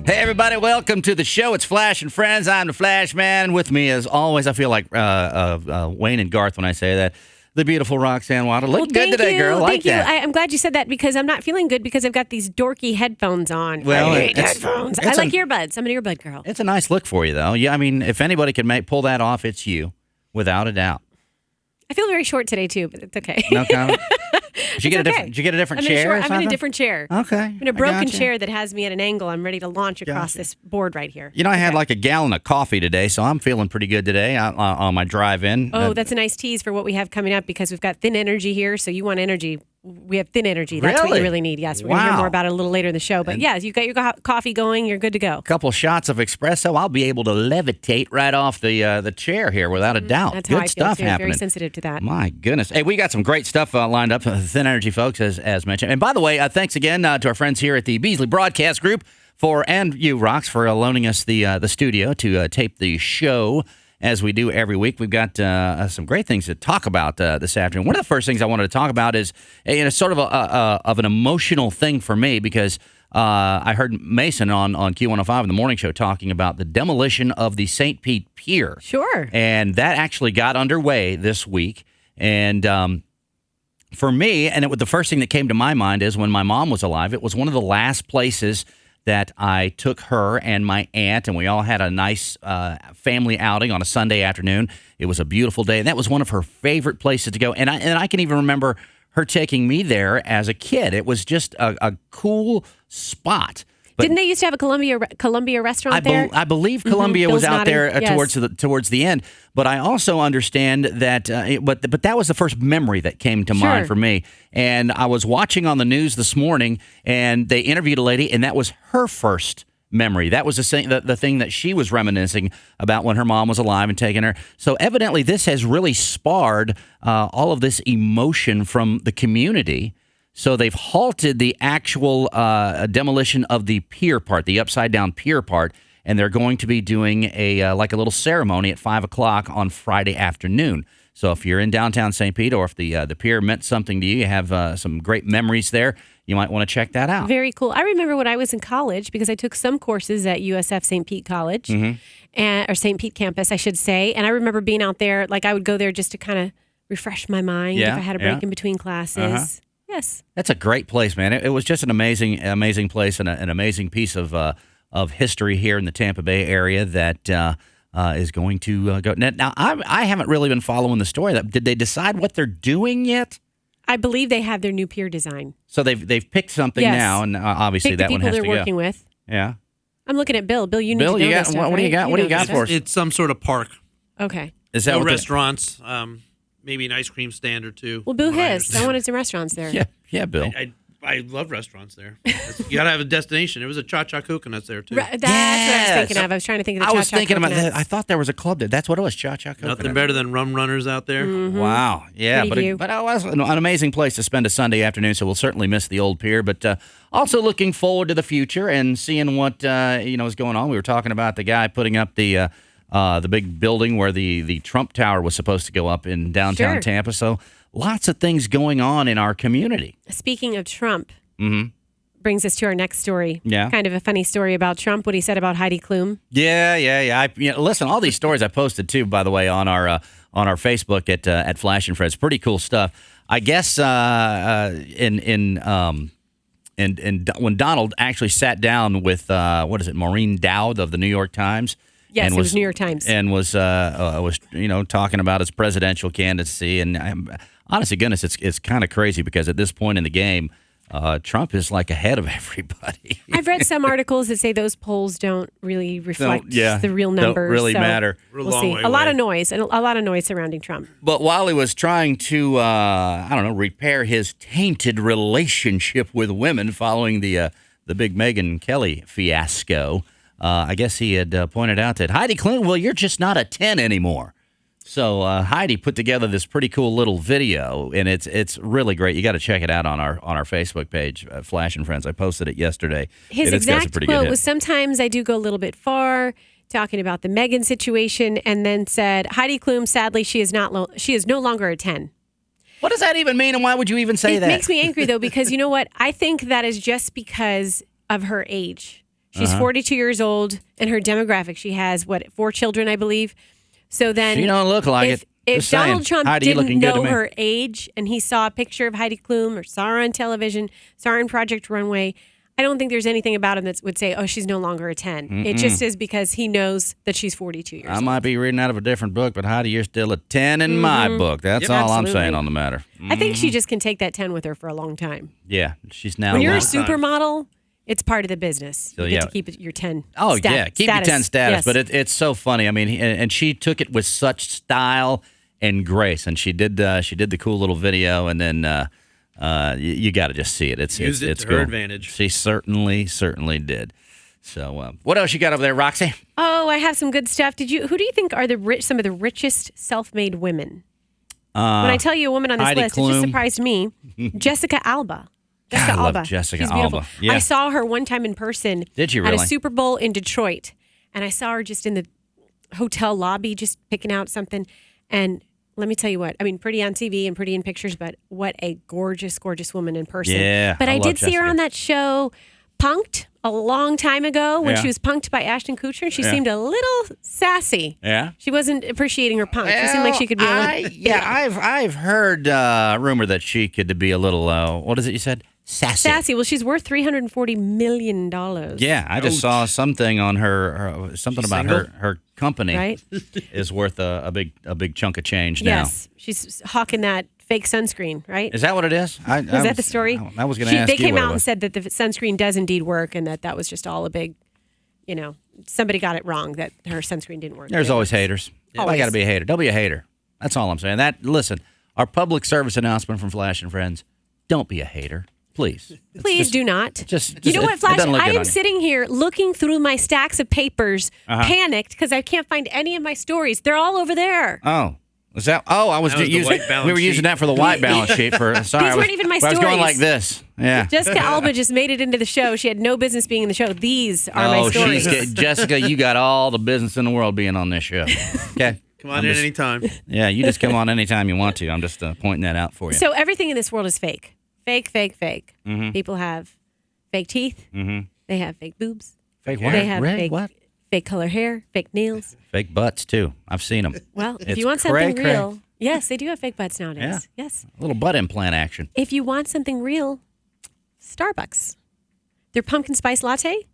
Hey, everybody, welcome to the show. It's Flash and Friends. I'm the Flash Man. With me, as always, I feel like Wayne and Garth when I say that. The beautiful Roxanne Waddle. Looking good today, girl. Thank you. That. I'm glad you said that because I'm not feeling good because I've got these dorky headphones on. Well, I hate headphones. I like earbuds. I'm an earbud girl. It's a nice look for you, though. Yeah, I mean, if anybody can pull that off, it's you, without a doubt. I feel very short today, too, but it's okay. No comment? Did you get a different chair? I'm in a different chair. Okay. I'm in a broken chair that has me at an angle. I'm ready to launch across this board right here. You know, I had like a gallon of coffee today, so I'm feeling pretty good today on my drive-in. Oh, that's a nice tease for what we have coming up because we've got thin energy here, so you want energy. We have thin energy. That's what you really need. Yes, we're going to hear more about it a little later in the show. But yeah, you got your coffee going. You're good to go. A couple shots of espresso. I'll be able to levitate right off the chair here without a doubt. That's good how I stuff feel, too. happening. Very sensitive to that. My goodness. Hey, we got some great stuff lined up. Thin energy folks, as mentioned. And by the way, thanks again to our friends here at the Beasley Broadcast Group and you, Rox, for loaning us the studio to tape the show. As we do every week, we've got some great things to talk about this afternoon. One of the first things I wanted to talk about is sort of of an emotional thing for me because I heard Mason on Q105 in the morning show talking about the demolition of the St. Pete Pier. Sure. And that actually got underway this week. And for me, the first thing that came to my mind is when my mom was alive, it was one of the last places that I took her and my aunt, and we all had a nice family outing on a Sunday afternoon. It was a beautiful day, and that was one of her favorite places to go. And I can even remember her taking me there as a kid. It was just a cool spot. But didn't they used to have a Columbia restaurant there? I believe Columbia was out there yes. towards the end. But I also understand that, but that was the first memory that came to mind for me. And I was watching on the news this morning, and they interviewed a lady, and that was her first memory. That was the thing that she was reminiscing about when her mom was alive and taking her. So evidently, this has really sparred all of this emotion from the community. So they've halted the actual demolition of the pier part, the upside-down pier part, and they're going to be doing a little ceremony at 5 o'clock on Friday afternoon. So if you're in downtown St. Pete or if the pier meant something to you, you have some great memories there, you might want to check that out. Very cool. I remember when I was in college, because I took some courses at USF St. Pete College, or St. Pete campus, I should say, and I remember being out there, like I would go there just to kind of refresh my mind if I had a break in between classes. Yes. That's a great place, man. It was just an amazing place and an amazing piece of history here in the Tampa Bay area that is going to go. Now, I haven't really been following the story. Did they decide what they're doing yet? I believe they have their new pier design. So they've picked something now, and obviously that one has to go. People they're working with. Yeah. I'm looking at Bill. Bill, you need to know this stuff, what do you got? What do you got for us? It's some sort of park. Okay. Is that no restaurants? Maybe an ice cream stand or two. Well, Boo Hiss. I wanted some restaurants there. Yeah, Bill. I love restaurants there. You got to have a destination. There was a Cha-Cha Coconuts there, too. That's what I was thinking of. I was trying to think of the Cha-Cha I was thinking Coconuts. about that. I thought there was a club there. That's what it was, Cha-Cha Coconuts. Nothing better than rum runners out there. Mm-hmm. Wow. Yeah, but it was an amazing place to spend a Sunday afternoon, so we'll certainly miss the old pier. But also looking forward to the future and seeing what is going on. We were talking about the guy putting up the big building where the Trump Tower was supposed to go up in downtown Tampa. So lots of things going on in our community. Speaking of Trump, brings us to our next story. Yeah. Kind of a funny story about Trump, what he said about Heidi Klum. Yeah. Listen, all these stories I posted, too, by the way, on our Facebook at Flash and Friends. Pretty cool stuff. I guess when Donald actually sat down with, Maureen Dowd of the New York Times. Yes, it was New York Times. And was talking about his presidential candidacy. And honest to goodness, it's kind of crazy because at this point in the game, Trump is like ahead of everybody. I've read some articles that say those polls don't really reflect the real numbers. Don't really matter. We'll see. A lot of noise surrounding Trump. But while he was trying to, repair his tainted relationship with women following the big Megyn Kelly fiasco, I guess he had pointed out that Heidi Klum, well, you're just not a 10 anymore. So Heidi put together this pretty cool little video, and it's really great. You got to check it out on our Facebook page, Flash and Friends. I posted it yesterday. His exact quote was, "Sometimes I do go a little bit far," talking about the Megyn situation, and then said, "Heidi Klum, sadly, she is no longer a 10." What does that even mean, and why would you even say that? It makes me angry, though, because you know what? I think that is just because of her age. She's 42 years old, and her demographic, she has, 4 children, I believe. So then... She don't look like it. If Donald Trump Heidi didn't know her age, and he saw a picture of Heidi Klum, or saw her on television, saw her in Project Runway, I don't think there's anything about him that would say, oh, she's no longer a 10. Mm-mm. It just is because he knows that she's 42 years old. I might be reading out of a different book, but Heidi, you're still a 10 in my book. That's all I'm saying on the matter. I think she just can take that 10 with her for a long time. Yeah, she's now... When you're a supermodel, it's part of the business. So, you get to keep your 10 keep your 10 status. Yes. But it's so funny. I mean, and she took it with such style and grace, and she did the cool little video, and then you got to just see it. It's to cool. her advantage. She certainly did. So, what else you got over there, Roxy? Oh, I have some good stuff. Who do you think are some of the richest self-made women? When I tell you a woman on this Heidi list, Klum. it just surprised me. Jessica Alba. God, I love Jessica She's beautiful. Alba. Yeah. I saw her one time in person. Did you really? At a Super Bowl in Detroit, and I saw her just in the hotel lobby, just picking out something. And let me tell you what, I mean, pretty on TV and pretty in pictures, but what a gorgeous, gorgeous woman in person. Yeah, but I did see her Jessica. on that show, Punked, a long time ago when she was punked by Ashton Kutcher. She seemed a little sassy. Yeah. She wasn't appreciating her punk. She seemed like she could be a little... I've heard rumor that she could be a little, what is it you said? Sassy. Well, she's worth $340 million. Yeah, I just saw something on her something She's about single? her company Right? is worth a big chunk of change now. Yes. She's hawking that fake sunscreen, right? Is that what it is? Was that the story? I was going to ask They you came what it out and was. said that the sunscreen does indeed work, and that was just all a big, somebody got it wrong, that her sunscreen didn't work. There's always haters. I got to be a hater. Don't be a hater. That's all I'm saying. Listen, our public service announcement from Flash and Friends, don't be a hater. Please. Please do not. Just you know what, Flash? it doesn't look I good am on you. sitting here looking through my stacks of papers, panicked because I can't find any of my stories. They're all over there. Oh. Was that? Oh, I was That was the using. white balance We were using sheet. that for the white balance sheet. Sorry, These weren't even my I was going stories. like this. Yeah. Jessica Alba just made it into the show. She had no business being in the show. These are my stories. Jessica, you got all the business in the world being on this show. Okay. Come on in anytime. Yeah, you just come on anytime you want to. I'm just pointing that out for you. So everything in this world is fake. Fake. Mm-hmm. People have fake teeth. Mm-hmm. They have fake boobs. Fake what? They have Red? What? fake color hair, fake nails. Fake butts too. I've seen them. Well, if It's you want something cray-cray. real, yes, they do have fake butts nowadays. Yeah. Yes. A little butt implant action. If you want something real, Starbucks. Their pumpkin spice latte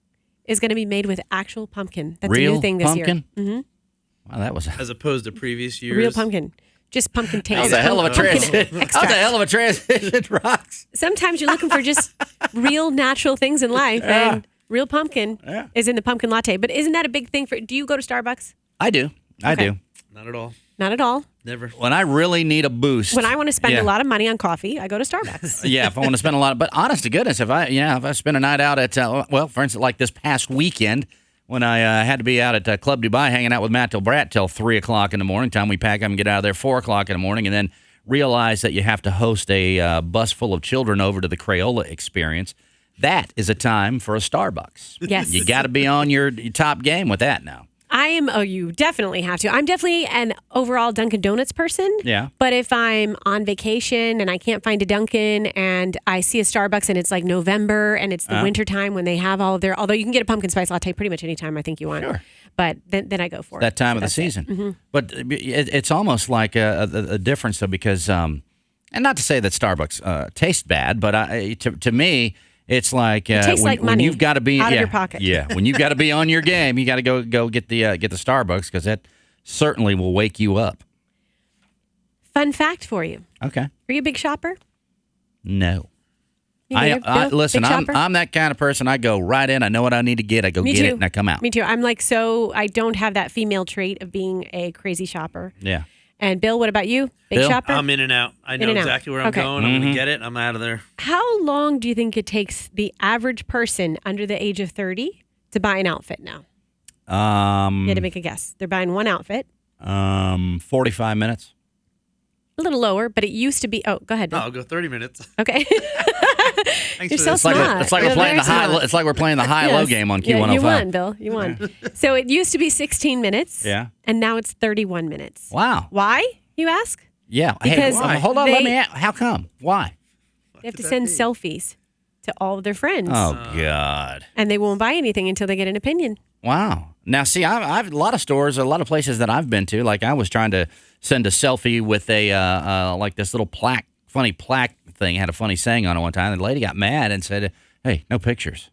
is going to be made with actual pumpkin. That's Real a new thing this pumpkin? year. Mm-hmm. Wow, that was As opposed to previous years. Real pumpkin. Just pumpkin taste. that was a hell of a Pumpkin transition. That was a extract. hell of a transition, Rox. Sometimes you're looking for just real natural things in life, and real pumpkin is in the pumpkin latte. But isn't that a big thing for? Do you go to Starbucks? I do. I Okay. do. Not at all. Not at all. Never. When I really need a boost. When I want to spend Yeah. a lot of money on coffee, I go to Starbucks. Yeah, if I want to spend a lot. But honest to goodness, if I spend a night out at, for instance, like this past weekend when I had to be out at Club Dubai hanging out with Matt till Brat till 3 o'clock in the morning, time we pack up and get out of there 4 o'clock in the morning, and then realize that you have to host a bus full of children over to the Crayola experience. That is a time for a Starbucks. Yes. You got to be on your top game with that now. I am. Oh, you definitely have to. I'm definitely an overall Dunkin' Donuts person. Yeah. But if I'm on vacation and I can't find a Dunkin' and I see a Starbucks and it's like November and it's the winter time when they have all of their, although you can get a pumpkin spice latte pretty much anytime I think you want. Sure. But then I go for it. That time So of the that's it. season. Mm-hmm. But it's almost like a difference, though, because, and not to say that Starbucks tastes bad, but to me, it's like tastes like when money you've got to be out of your pocket. Yeah, when you've got to be on your game, you got to go get the Starbucks because that certainly will wake you up. Fun fact for you. Okay. Are you a big shopper? No. You neither, Bill? Listen. Big shopper? I'm that kind of person. I go right in. I know what I need to get. I go Me get too. it, and I come out. Me too. I'm like, so I don't have that female trait of being a crazy shopper. Yeah. And Bill, what about you? Big Bill? shopper? I'm in and out. I know and out. exactly where I'm Okay. going. I'm going to get it. I'm out of there. How long do you think it takes the average person under the age of 30 to buy an outfit now? You had to make a guess. They're buying one outfit. 45 minutes. A little lower, but it used to be. Oh, go ahead, Bill. I'll go 30 minutes. Okay. Thanks You're for so this. smart. It's like we're You're playing the very high. smart. It's like we're playing the high-low Yes. game on Q105. Yeah, you won, Bill. You won. So it used to be 16 minutes. Yeah. And now it's 31 minutes. Wow. Why, you ask? Yeah. Because hold on. Let they- me. How come? Why? They have to send selfies. to all of their friends. Oh, God. And they won't buy anything until they get an opinion. Wow. Now, see, I've a lot of stores, a lot of places that I've been to. Like I was trying to send a selfie with a like this little funny plaque thing. Had a funny saying on it one time. And the lady got mad and said, "Hey, no pictures."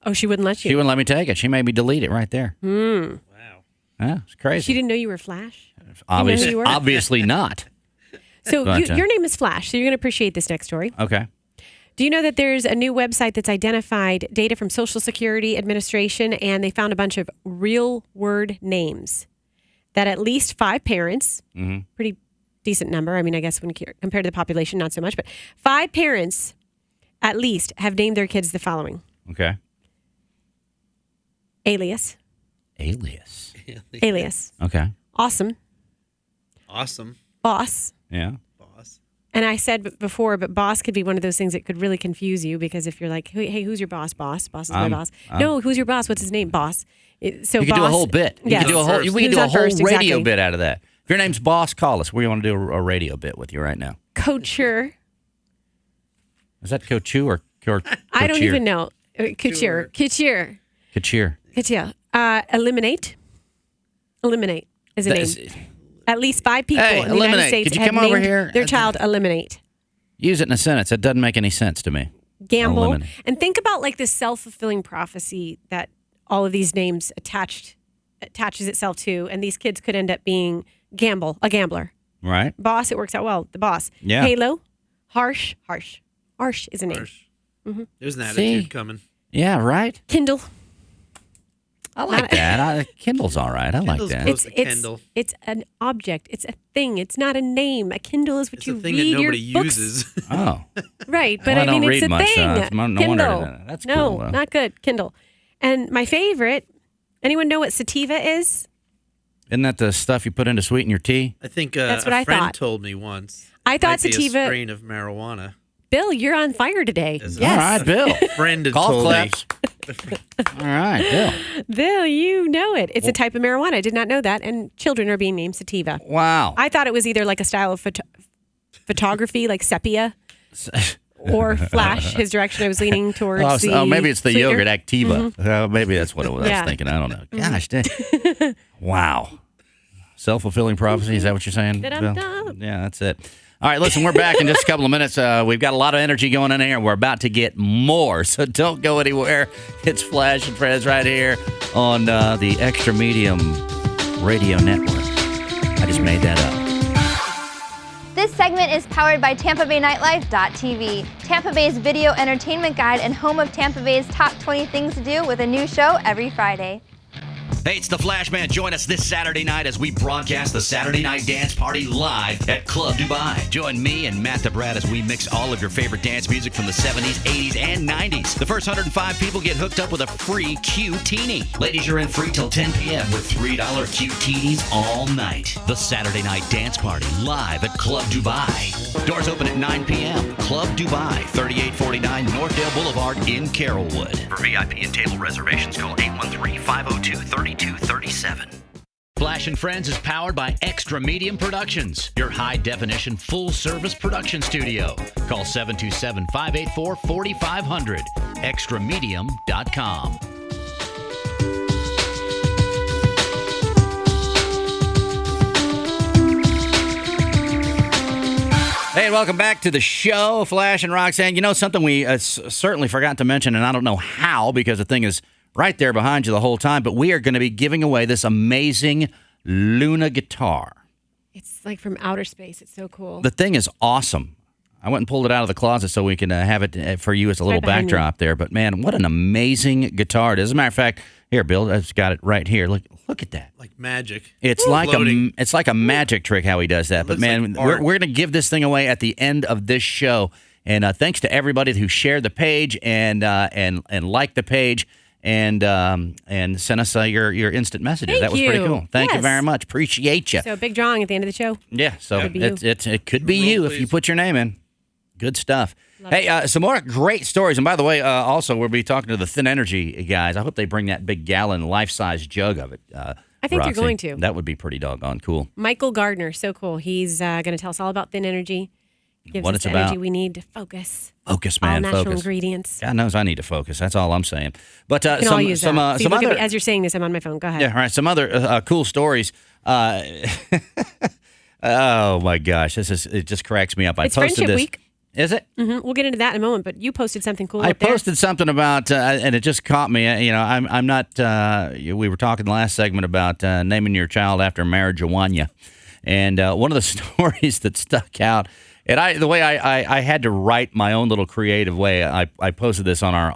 Oh, she wouldn't let you. She wouldn't let me take it. She made me delete it right there. Wow. Yeah, it's crazy. She didn't know you were Flash? Obviously not. So your name is Flash, so you're going to appreciate this next story. Okay. Do you know that there's a new website that's identified data from Social Security Administration, and they found a bunch of real word names that at least 5 parents, pretty decent number. I mean, I guess when compared to the population, not so much, but 5 parents at least have named their kids the following. Okay. Alias. Okay. Awesome. Boss. Yeah. And I said before, but boss could be one of those things that could really confuse you, because if you're like, hey, who's your boss? Boss is my boss. No, who's your boss? What's his name? Boss. So you could do a whole bit. Yes. We could do a whole first, radio exactly. bit out of that. If your name's Boss, call us. We want to do a radio bit with you right now. Couture. Is that Couture or I don't even know. Couture. Eliminate is a name. At least 5 people in the United States Could you have come over named here? their child Eliminate. Use it in a sentence. That doesn't make any sense to me. Gamble. Eliminate. And think about like this self-fulfilling prophecy that all of these names attaches itself to, and these kids could end up being a gambler. Right. Boss, it works out well. The boss. Yeah. Halo. Harsh is a name. Mm-hmm. There's an attitude coming. Yeah, right. Kindle. I like that. Kindle's all right. I like that. It's an object. It's a thing. It's not a name. A Kindle is what you read. It's a thing that nobody your uses. Oh. Right, but well, I mean, don't it's read a much, thing. No Kindle. wonder. That's no, cool. not good. Kindle. And my favorite, anyone know what sativa is? Isn't that the stuff you put in to sweeten your tea? I think that's what a I friend thought. told me once. I thought Might sativa. Be a strain of marijuana. Bill, you're on fire today. Yes. All right, Bill. Friend had Golf told claps. All right, Bill. Bill, you know it. It's a type of marijuana. I did not know that. And children are being named sativa. Wow. I thought it was either like a style of photography, like sepia, or flash. His direction I was leaning towards. Maybe it's the sweetener. yogurt Activa. Maybe that's what it was. I was thinking. I don't know. Gosh, wow. Self-fulfilling prophecy. Is that what you're saying, Bill? Yeah, that's it. All right, listen, we're back in just a couple of minutes. We've got a lot of energy going in here. We're about to get more, so don't go anywhere. It's Flash and Friends right here on the Extra Medium Radio Network. I just made that up. This segment is powered by TampaBayNightlife.tv, Tampa Bay's video entertainment guide and home of Tampa Bay's top 20 things to do with a new show every Friday. Hey, it's the Flash Man. Join us this Saturday night as we broadcast the Saturday Night Dance Party live at Club Dubai. Join me and Matt the Brat as we mix all of your favorite dance music from the 70s, 80s, and 90s. The first 105 people get hooked up with a free Q-Teeny. Ladies, you're in free till 10 p.m. with $3 Q-Teenies all night. The Saturday Night Dance Party live at Club Dubai. Doors open at 9 p.m. Club Dubai, 3849 Northdale Boulevard in Carrollwood. For VIP and table reservations, call 813-502-3237. Flash and Friends is powered by Xtra Medium Productions, your high-definition, full-service production studio. Call 727-584-4500, extramedium.com. Hey, and welcome back to the show, Flash and Roxanne. You know, something we certainly forgot to mention, and I don't know how because the thing is right there behind you the whole time, but we are going to be giving away this amazing Luna guitar. It's like from outer space. It's so cool. The thing is awesome. I went and pulled it out of the closet so we can have it for you as a little backdrop there. But, man, what an amazing guitar it is. As a matter of fact, here, Bill, I've got it right here. Look at that. Like magic. It's like a magic trick how he does that. But, man, we're going to give this thing away at the end of this show. And thanks to everybody who shared the page and liked the page. And send us your instant messages. That was pretty cool. Thank you very much. Appreciate you. So a big drawing at the end of the show. Yeah, so it could be you if you put your name in. Good stuff. Hey, some more great stories. And by the way, also we'll be talking to the Thin Energy guys. I hope they bring that big gallon life-size jug of it. I think Roxy. they're going to. That would be pretty doggone cool. Michael Gardner, so cool. He's going to tell us all about Thin Energy. Gives what us it's the about. energy we need to focus. Focus, man. All natural Focus. ingredients. God knows I need to focus. That's all I'm saying. But We can all use some that. See, some look at other me. As you're saying this, I'm on my phone. Go ahead. yeah, all right. Some other cool stories. Oh my gosh, it just cracks me up. I It's posted Friendship this. Week. Is it? We'll get into that in a moment, but you posted something cool I up there. posted something about, and it just caught me. I'm not. We were talking the last segment about naming your child after marijuana, and one of the stories that stuck out. And the way I had to write my own little creative way. I posted this on our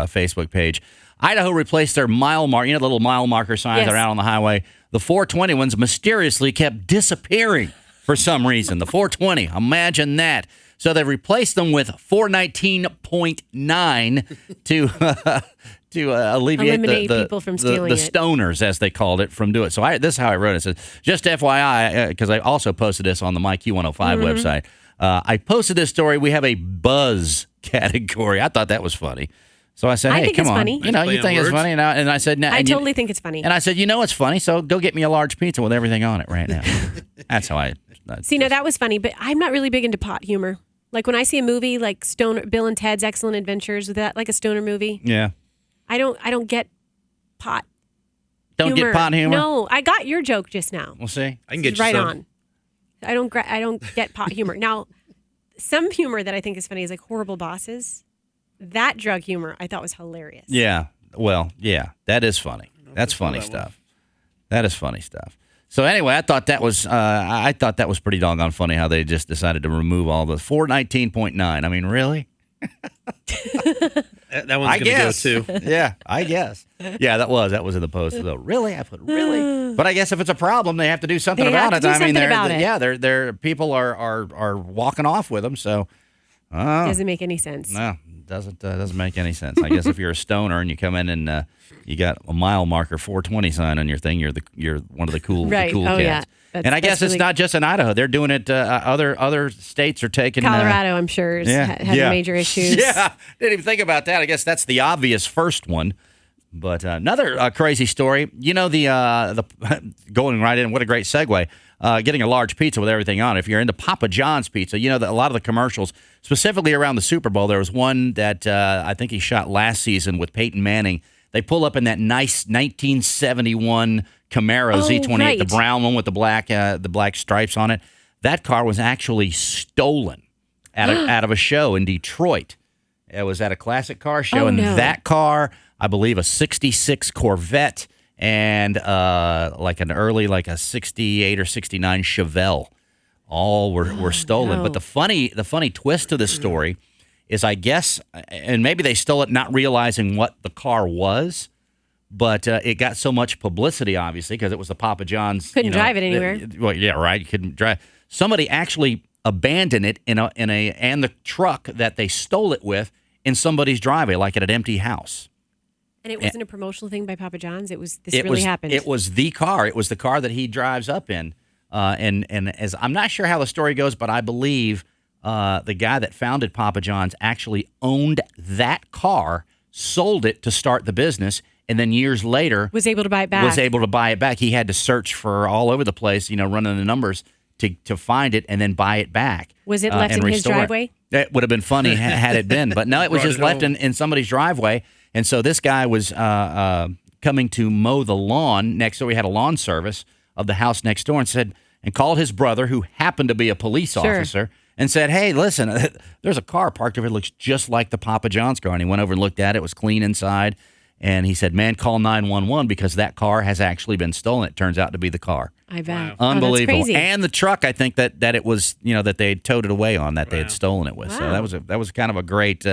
Facebook page. Idaho replaced their mile mark. The little mile marker signs Yes. that are out on the highway. The 420 ones mysteriously kept disappearing for some reason. The 420, imagine that. So they replaced them with 419.9 to alleviate Eliminate the people from stealing the it. stoners, as they called it, from doing it. So this is how I wrote it. It says, just FYI, because I also posted this on the My Q105 website. I posted this story. We have a buzz category. I thought that was funny. So I said, I hey, think come it's on. funny. You Nice play think on it's words. funny? And I said, no. I totally think it's funny. And I said, it's funny, so go get me a large pizza with everything on it right now. That's how I... See, no, that was funny, but I'm not really big into pot humor. Like when I see a movie like Bill and Ted's Excellent Adventures, with that like a stoner movie, Yeah. I don't get pot. Don't humor. get pot humor? No, I got your joke just now. We'll see. I can get you Right some. on. I don't get pot humor. Now, some humor that I think is funny is like Horrible Bosses. That drug humor I thought was hilarious. Yeah. Well, yeah. That is funny. That's funny stuff. That is funny stuff. So anyway, I thought that was pretty doggone funny how they just decided to remove all the 419.9. I mean, really? That one's going to go too. Yeah, I guess. Yeah, that was in the post. So, really? I put really? But I guess if it's a problem, they have to do something They about have it. to do something they're, about it. Yeah, they're people are walking off with them. So Doesn't make any sense. no, doesn't make any sense. I guess if you're a stoner and you come in and you got a mile marker 420 sign on your thing, you're one of the cool Right. the cool Oh, kids. yeah. And I guess it's really- not just in Idaho. They're doing it. Other states are taking Colorado, I'm sure, is having major issues. Yeah, didn't even think about that. I guess that's the obvious first one. But another crazy story. The going right in. What a great segue. Getting a large pizza with everything on it. If you're into Papa John's pizza, that a lot of the commercials, specifically around the Super Bowl, there was one that I think he shot last season with Peyton Manning. They pull up in that nice 1971 Camaro Z28, right. the brown one with the black stripes on it. That car was actually stolen out of a show in Detroit. It was at a classic car show, and no. that car, I believe, a '66 Corvette and like a '68 or '69 Chevelle, all were stolen. no. But the funny twist to this story is, I guess, and maybe they stole it not realizing what the car was, but it got so much publicity, obviously, because it was the Papa John's. Couldn't drive it anywhere. Well, yeah, right. You couldn't drive. Somebody actually abandoned it and the truck that they stole it with in somebody's driveway, like at an empty house. And it wasn't a promotional thing by Papa John's. Really happened. It was the car. It was the car that he drives up in. And as I'm not sure how the story goes, but I believe the guy that founded Papa John's actually owned that car, sold it to start the business, and then years later was able to buy it back. He had to search for all over the place, running the numbers to find it and then buy it back. Was it left and in his restore it. driveway? It would have been funny had it been, but no, it was Brought just it left home. in somebody's driveway. And so this guy was coming to mow the lawn next door. We had a lawn service of the house next door, and called his brother, who happened to be a police officer, and said, "Hey, listen, there's a car parked over here. It looks just like the Papa John's car." And he went over and looked at it. It was clean inside. And he said, "Man, call 911 because that car has actually been stolen." It turns out to be the car. I bet. Wow. Unbelievable. Oh, that's crazy. And the truck, I think that it was, that they had towed it away on, that they had stolen it with. So Wow. that was kind of a great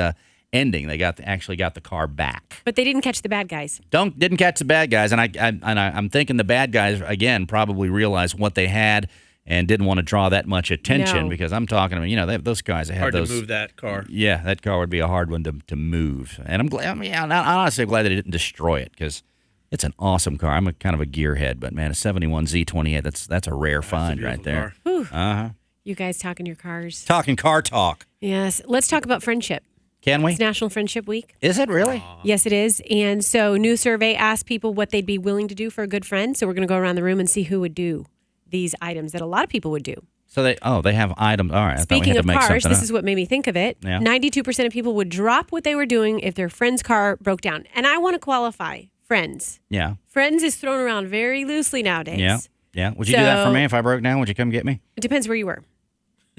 ending. They actually got the car back. But they didn't catch the bad guys. Didn't catch the bad guys, and I'm thinking the bad guys again probably realized what they had and didn't want to draw that much attention No. because I'm talking about those guys that had Hard those. to move that car. Yeah, that car would be a hard one to move, and I'm glad. I'm honestly glad they didn't destroy it because it's an awesome car. I'm kind of a gearhead, but man, a '71 Z28, that's a rare find right there. Car. You guys talking your cars. Talking car talk, Yes. Let's talk about friendship. can we? It's National Friendship Week. Is it really? Yes, it is. And so, new survey asked people what they'd be willing to do for a good friend. So, we're going to go around the room and see who would do these items that a lot of people would do. So they have items. All right. Speaking of cars, this up. is what made me think of it. Yeah. 92% of people would drop what they were doing if their friend's car broke down. And I want to qualify friends. Yeah. Friends is thrown around very loosely nowadays. Yeah. Yeah. Would you do that for me if I broke down? Would you come get me? It depends where you were.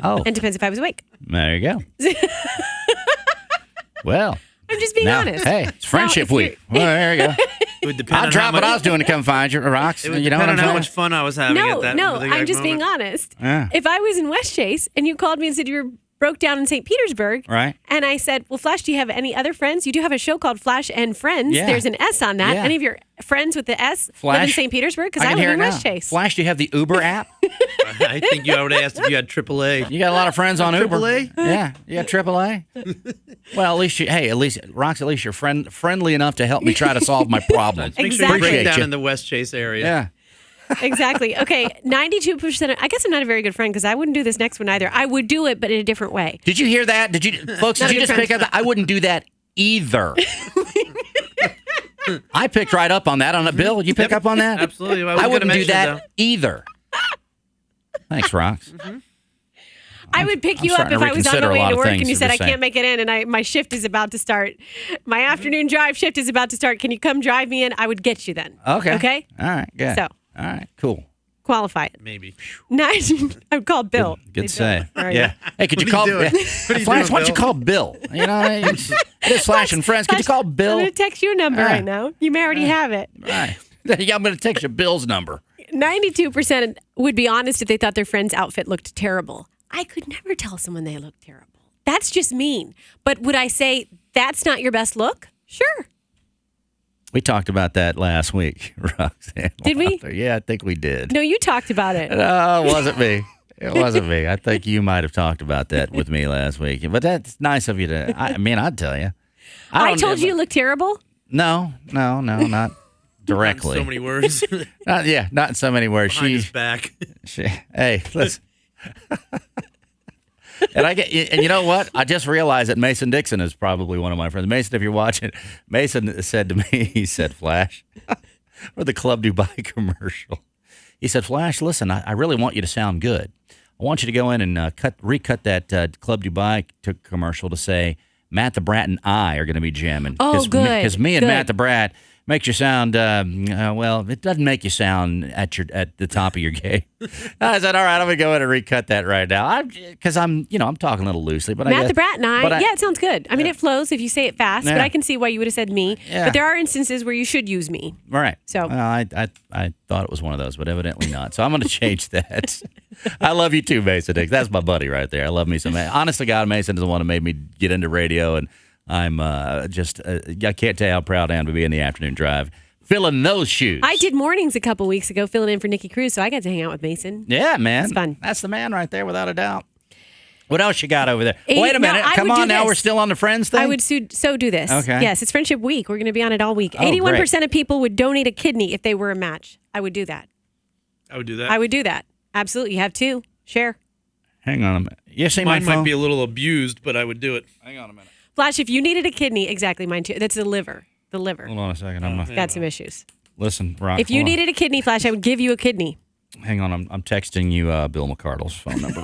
Oh. And depends if I was awake. There you go. Well. I'm just being honest. Hey, it's friendship week. Well, there you go. It would depend I'll drop what I was doing to come find you, Rox. It would you know depend what I'm on how saying? much fun I was having at that. No, exact I'm just being moment. honest. Yeah. If I was in West Chase and you called me and said you were broke down in St. Petersburg, Right. and I said, well, Flash, do you have any other friends? You do have a show called Flash and Friends. Yeah. There's an S on that. Yeah. Any of your friends with the S live in Flash? St. Petersburg? Because I can live hear in it West now. Chase. Flash, do you have the Uber app? I think I would have asked if you had AAA. You got a lot of friends on Uber. AAA? Yeah. You got AAA? Well, at least Rox, you're friendly enough to help me try to solve my problem. Make sure you break Appreciate it down you. in the West Chase area. Yeah. Exactly. Okay, 92%. I guess I'm not a very good friend because I wouldn't do this next one either. I would do it, but in a different way. Did you hear that? Folks, Not did a you good just pick up that? I wouldn't do that either. I picked right up on that. On it, Bill, did you pick up on that? Absolutely. I wouldn't do that Though. either. Thanks, Rox. I would pick you up starting if to I was on reconsider my a way lot to of work things and you that said you're I saying. can't make it in and my shift is about to start. My afternoon drive shift is about to start. Can you come drive me in? I would get you then. Okay. Okay? All right. Good. So. All right. Cool. Qualify it. Maybe. Nice. I would call Bill. Good Hey, say. Bill. All right. Yeah. Hey, could you What call are you doing? What are you Flash? doing, Why don't you Bill? call Bill? You know, it's Flash and Friends. Could you call Bill? I'm going to text you a number Ah. right now. You may already have it. Right. Yeah, I'm going to text you Bill's number. 92% would be honest if they thought their friend's outfit looked terrible. I could never tell someone they look terrible. That's just mean. But would I say that's not your best look? Sure. We talked about that last week, Roxanne. Did we? Yeah, I think we did. No, you talked about it. No, it wasn't me. It wasn't me. I think you might have talked about that with me last week. But that's nice of you to. I mean, I'd tell you. I told you look terrible? No, not directly. So many words. Not in so many words. Behind his back. Hey, listen. And you know what? I just realized that Mason Dixon is probably one of my friends. Mason, if you're watching, Mason said to me, he said, Flash, for the Club Dubai commercial, he said, Flash, listen, I really want you to sound good. I want you to go in and recut that Club Dubai commercial to say Matt the Brat and I are going to be jamming. Oh, good. Because me and Good. Matt the Brat makes you sound, well, it doesn't make you sound at the top of your game. I said, all right, I'm going to go in and recut that right now. Because I'm talking a little loosely. But Matt the Brat and I, yeah, it sounds good. I mean, it flows if you say it fast, but Yeah. I can see why you would have said me. Yeah. But there are instances where you should use me. Right. So. Well, I thought it was one of those, but evidently not. So I'm going to change that. I love you too, Mason Dix. That's my buddy right there. I love me some. Honest to God, Mason is the one who made me get into radio, and I'm I can't tell you how proud I am to be in the afternoon drive, filling those shoes. I did mornings a couple weeks ago, filling in for Nikki Cruz, so I got to hang out with Mason. Yeah, man. It's fun. That's the man right there, without a doubt. What else you got over there? No, Wait a minute. I Come would do on now. this. We're still on the Friends thing? I would so do this. Okay. Yes, it's Friendship Week. We're going to be on it all week. Oh, 81% of people would donate a kidney if they were a match. I would do that. I would do that. I would do that. Absolutely. You have two. Share. Hang on a minute. You see my Mine phone? might be a little abused, but I would do it. Hang on a minute. Flash, if you needed a kidney, exactly mine too. That's the liver. The liver. Hold on a second. I'm Got some issues. listen, Rock. If you needed a kidney, Flash, I would give you a kidney. Hang on. I'm texting you Bill McArdle's phone number.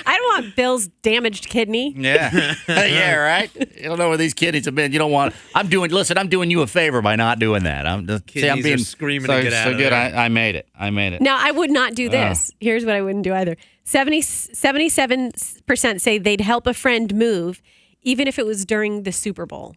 I don't want Bill's damaged kidney. Yeah. Yeah, right? You don't know where these kidneys have been. You don't want. I'm doing you a favor by not doing that. I'm Kidneys being are screaming to get out of good. there. I made it. Now, I would not do this. Here's what I wouldn't do either. 77% say they'd help a friend move, even if it was during the Super Bowl.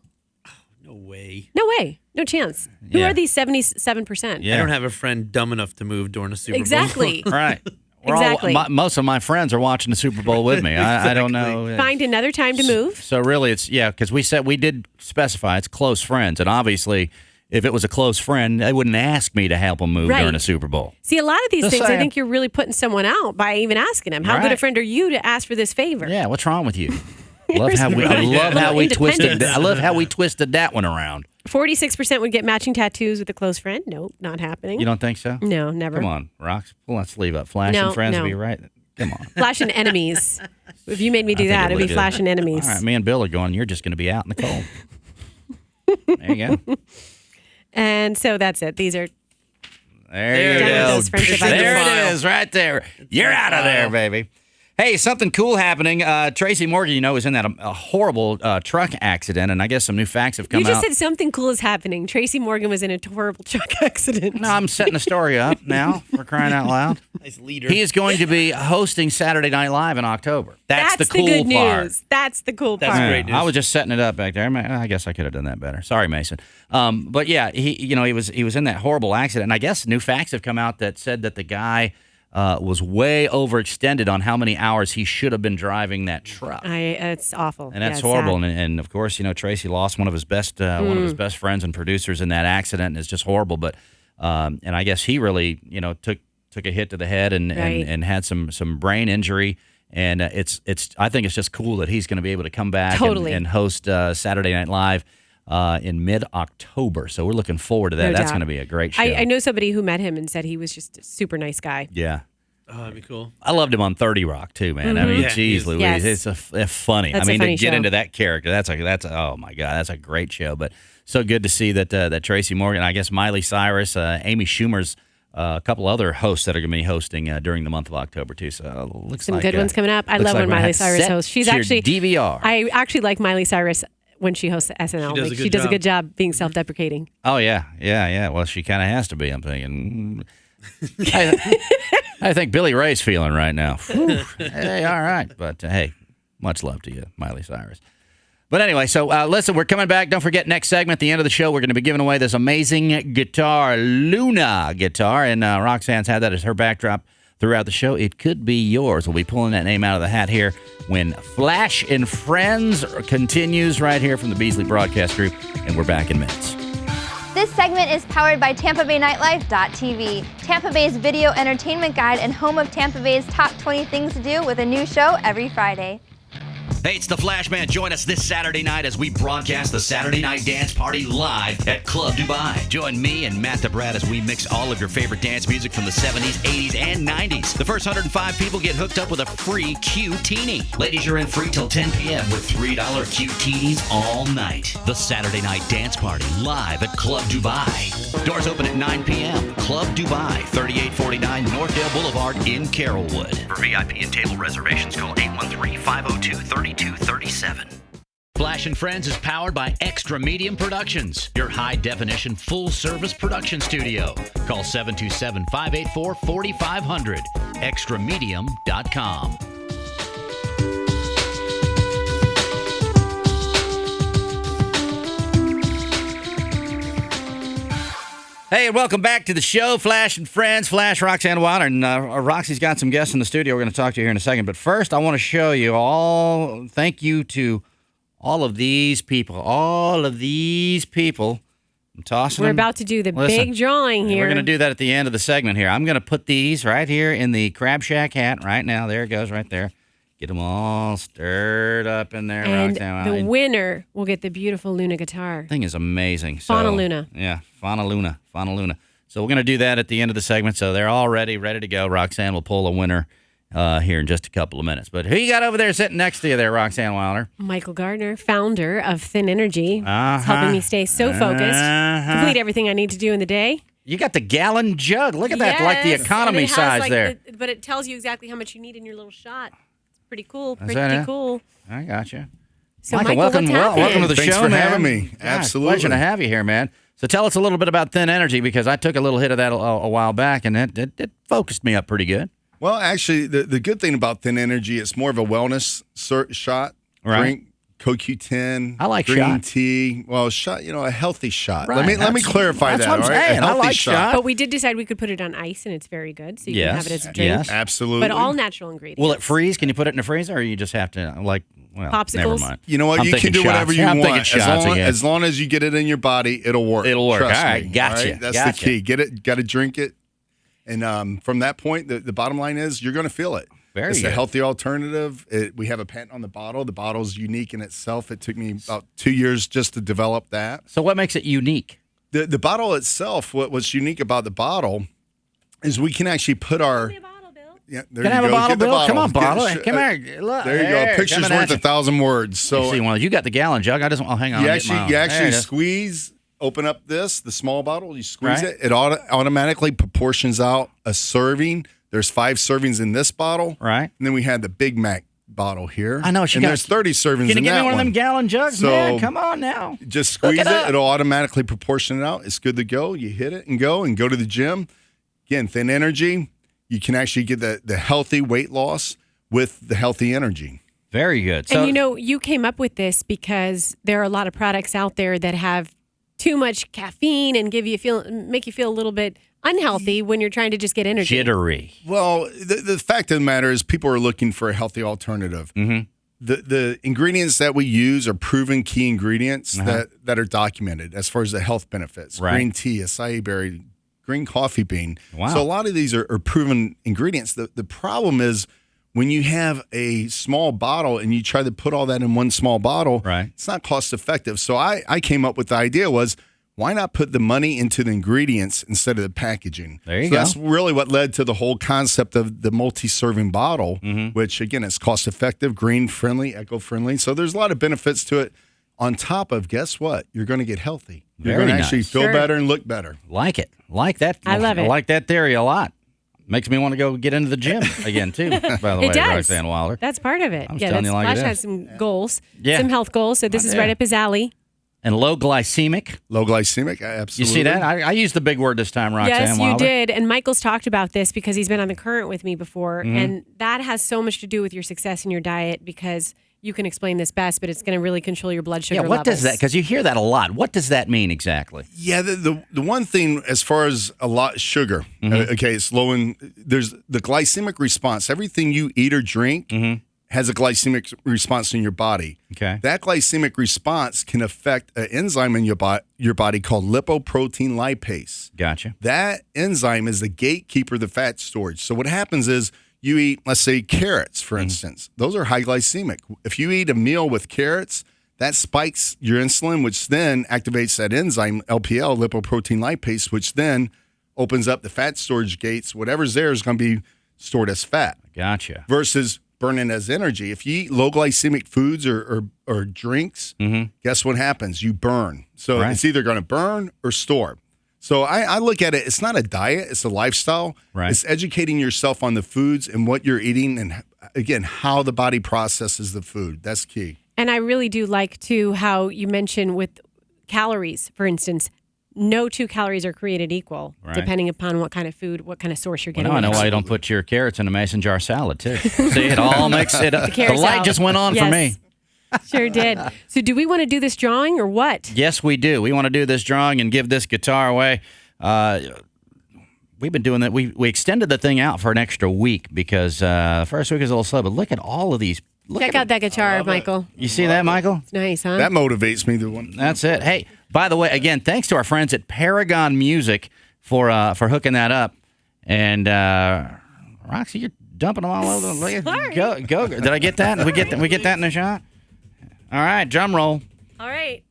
No way. No way. No chance. Who Yeah. are these 77%? Yeah. I don't have a friend dumb enough to move during a Super Bowl. Exactly. Right. Exactly. Most of my friends are watching the Super Bowl with me. I don't know. Find another time to move. So really, it's because we did specify it's close friends, and obviously, if it was a close friend, they wouldn't ask me to help them move Right. during a Super Bowl. See, a lot of these Just things, I saying. think you're really putting someone out by even asking them. How good a Right. friend are you to ask for this favor? Yeah, what's wrong with you? I love how Little we twisted. independence. I love how we twisted that one around. 46% would get matching tattoos with a close friend. Nope, not happening. You don't think so? No, never. Come on, Rox. Pull that sleeve up. Flash No, and friends no. will be right. Come on. Flash and enemies. If you made me do I think that, it it'd be would do. flash and enemies. All right, me and Bill are going. You're just going to be out in the cold. There you go. And so that's it. These are There you Done with go. those friendship There ideas. it is, right there. You're out of there, baby. Hey, something cool happening. Tracy Morgan, was in that a horrible truck accident, and I guess some new facts have come You just out. said something cool is happening. Tracy Morgan was in a horrible truck accident. No, I'm setting the story up now. For crying out loud. Nice leader. He is going to be hosting Saturday Night Live in October. That's the cool good part. news. That's the cool That's part. great news. I was just setting it up back there. I guess I could have done that better. Sorry, Mason. But yeah, he was in that horrible accident, and I guess new facts have come out that said that the guy was way overextended on how many hours he should have been driving that truck. It's awful. And that's Yeah, horrible. sad. And of course, Tracy lost one of his best friends and producers in that accident, and it's just horrible. But and I guess he really took a hit to the head and had some brain injury. And I think it's just cool that he's going to be able to come back and host Saturday Night Live in mid-October. So we're looking forward to that. No That's doubt. going to be a great show. I know somebody who met him and said he was just a super nice guy. Yeah. Oh, that'd be cool. I loved him on 30 Rock too, man. I mean, Yeah, geez, Louise, Yes. it's funny. That's I a mean, funny to get show. into that character, that's oh my god, that's a great show. But so good to see that Tracy Morgan, I guess Miley Cyrus, Amy Schumer's, a couple other hosts that are going to be hosting during the month of October too. So looks Some like good ones coming up. I looks love like when we're gonna Miley have to Cyrus set hosts. She's your actually DVR. I actually like Miley Cyrus when she hosts SNL. She does a good she does a job. good job being self-deprecating. Oh yeah. Well, she kind of has to be. I'm thinking. I think Billy Ray's feeling right now. Whew. Hey, all right, but hey, much love to you, Miley Cyrus. But anyway, so listen, we're coming back. Don't forget, next segment, at the end of the show, we're going to be giving away this amazing guitar, Luna guitar, and Roxanne's had that as her backdrop throughout the show. It could be yours. We'll be pulling that name out of the hat here when Flash and Friends continues right here from the Beasley Broadcast Group, and we're back in minutes. This segment is powered by TampaBayNightlife.tv, Tampa Bay's video entertainment guide and home of Tampa Bay's top 20 things to do with a new show every Friday. Hey, it's the Flash Man. Join us this Saturday night as we broadcast the Saturday Night Dance Party live at Club Dubai. Join me and Matt the Brat as we mix all of your favorite dance music from the 70s, 80s, and 90s. The first 105 people get hooked up with a free Q-Teeny. Ladies, you're in free till 10 p.m. with $3 Q-Teenies all night. The Saturday Night Dance Party live at Club Dubai. Doors open at 9 p.m. Club Dubai, 3849 Northdale Boulevard in Carrollwood. For VIP and table reservations, call 813-502-3237. Flash and Friends is powered by Xtra Medium Productions, your high-definition, full-service production studio. Call 727-584-4500, extramedium.com. Hey, and welcome back to the show, Flash and Friends. Flash, Roxanne Wilder, and Roxy's got some guests in the studio we're going to talk to here in a second. But first, I want to show you all, thank you to all of these people. I'm tossing We're them. about to do the Listen, big drawing here. We're going to do that at the end of the segment here. I'm going to put these right here in the Crab Shack hat right now. There it goes right there. Get them all stirred up in there, and Roxanne. the winner will get the beautiful Luna guitar. Thing is amazing. Fauna Luna. Yeah, Fauna Luna. So we're going to do that at the end of the segment. So they're all ready to go. Roxanne will pull a winner here in just a couple of minutes. But who you got over there sitting next to you there, Roxanne Wilder? Michael Gardner, founder of Thin Energy. It's helping me stay so focused, complete everything I need to do in the day. You got the gallon jug. Look at that, like the Yes, economy and it has, size like, there. but it tells you exactly how much you need in your little shot. It's pretty cool. Is that it? Cool. I got you. So, Michael, what's welcome happening? to the Thanks show, for man. having me. God, Absolutely. Pleasure to have you here, man. So tell us a little bit about Thin Energy, because I took a little hit of that a while back, and it focused me up pretty good. Well, actually, the good thing about Thin Energy, it's more of a wellness shot. Right. Drink CoQ10. I like green shot. tea. Well, shot, a healthy shot. Right, Let me clarify that's that. what I'm all right? saying. A I healthy like shot. But we did decide we could put it on ice, and it's very good. So you can have it as a drink. Yes. Absolutely. But all natural ingredients. Will it freeze? Can you put it in the freezer, or you just have to never Popsicles? mind. You know what? I'm You can thinking do whatever shots. you Yeah, I'm want. thinking shots again. As long as you get it in your body, it'll work. It'll work. Trust All right, me. gotcha. All right? That's Gotcha. the key. Get it. Got to drink it. And from that point, the bottom line is you're going to feel it. Very It's good. a healthy alternative. We have a patent on the bottle. The bottle's unique in itself. It took me about 2 years just to develop that. So what makes it unique? The bottle itself, what's unique about the bottle is we can actually put our... Yeah, there Can I you have a go. bottle, Get the Bill? bottle. Come on, bottle. Get- Come here. Look, There you go. Picture's coming at worth you. 1,000 words. So See, well, you got the gallon jug. I just hang on. you I'll get actually mine. There it is. squeeze open up the small bottle, you squeeze it, it automatically proportions out a serving. There's 5 servings in this bottle. Right. And then we had the Big Mac bottle here. I know. There's 30 servings in that one. Can you give me one of them gallon jugs? So, man, come on now. Just squeeze it. It'll automatically proportion it out. It's good to go. You hit it and go to the gym. Again, Thin Energy. You can actually get the healthy weight loss with the healthy energy. Very good. So, and you came up with this because there are a lot of products out there that have too much caffeine and make you feel a little bit unhealthy when you're trying to just get energy. Jittery. Well, the fact of the matter is people are looking for a healthy alternative. Mm-hmm. The ingredients that we use are proven key ingredients that are documented as far as the health benefits. Right. Green tea, acai berry, green coffee bean. Wow. So a lot of these are proven ingredients. The problem is when you have a small bottle and you try to put all that in one small bottle, it's not cost effective. So I came up with the idea was, why not put the money into the ingredients instead of the packaging? There you go. That's really what led to the whole concept of the multi-serving bottle, which, again, is cost-effective, green-friendly, eco-friendly. So there's a lot of benefits to it. On top of, guess what? You're going to get healthy. You're going to actually feel better and look better. Like it. Like that. I love it. I like that theory a lot. Makes me want to go get into the gym again, too, by the way, It does. Roxanne Wilder. That's part of it. I'm telling you like Flash it is. has some goals, Yeah. some health goals. So this is right up his alley. And low glycemic. Low glycemic, absolutely. You see that? I used the big word this time, Roxanne Yes, you Wilder. did. And Michael's talked about this because he's been on the current with me before. And that has so much to do with your success in your diet because you can explain this best, but it's going to really control your blood sugar what levels. does that, because you hear that a lot. What does that mean exactly? Yeah, the one thing as far as a lot sugar, okay, it's low in, there's the glycemic response. Everything you eat or drink has a glycemic response in your body. Okay. That glycemic response can affect an enzyme in your body called lipoprotein lipase. Gotcha. That enzyme is the gatekeeper of the fat storage. So what happens is you eat, let's say, carrots, for instance. Those are high glycemic. If you eat a meal with carrots, that spikes your insulin, which then activates that enzyme, LPL, lipoprotein lipase, which then opens up the fat storage gates. Whatever's there is going to be stored as fat. Gotcha. Versus burning as energy. If you eat low glycemic foods or drinks, guess what happens? You burn. So it's either going to burn or store. So I look at it, it's not a diet, it's a lifestyle. Right. It's educating yourself on the foods and what you're eating and, again, how the body processes the food. That's key. And I really do like, too, how you mentioned with calories, for instance. No 2 calories are created equal, depending upon what kind of food, what kind of source you're getting. Well, now I know why you don't put your carrots in a mason jar salad, too. See, it all makes it. The light just went on for me. Sure did. So do we want to do this drawing or what? Yes, we do. We want to do this drawing and give this guitar away. We've been doing that. We extended the thing out for an extra week because the first week is a little slow, but look at all of these. Check out that guitar, Michael. You see that, Michael? It's nice, huh? That motivates me to want. That's it. Hey, by the way, again, thanks to our friends at Paragon Music for hooking that up. And Roxy, you're dumping them all over the place. Go. Did I get that? We get that in a shot? All right, drum roll. All right.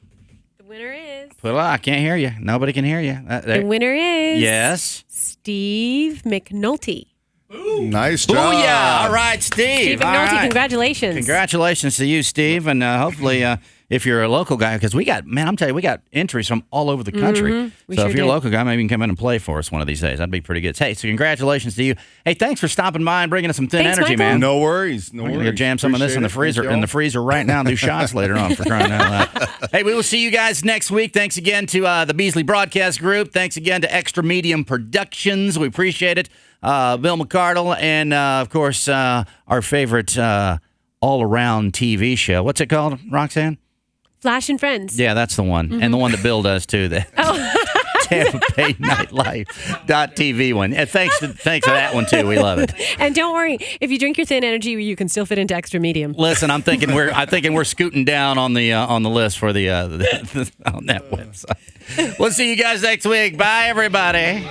The winner is. Put it on. I can't hear you. Nobody can hear you. The winner is. Yes. Steve McNulty. Ooh. Nice job. Oh, yeah. All right, Steve. Steve McNulty, congratulations. Congratulations to you, Steve. And hopefully, if you're a local guy, because we got entries from all over the country. So if you're a local guy, maybe you can come in and play for us one of these days. That'd be pretty good. Hey, so congratulations to you. Hey, thanks for stopping by and bringing us some Thin Energy, Michael. man. No worries. We're going to jam some of this in the freezer right now and do shots later on for crying out loud. Hey, we will see you guys next week. Thanks again to the Beasley Broadcast Group. Thanks again to Extra Medium Productions. We appreciate it. Bill McArdle and, of course, our favorite all-around TV show. What's it called, Roxanne? Flash and Friends. Yeah, that's the one. And the one that Bill does, too. The Tampa Bay Nightlife.tv one. And thanks to that one, too. We love it. And don't worry, if you drink your Thin Energy, you can still fit into Extra Medium. Listen, I'm thinking we're scooting down on the list for the on that website. We'll see you guys next week. Bye, everybody.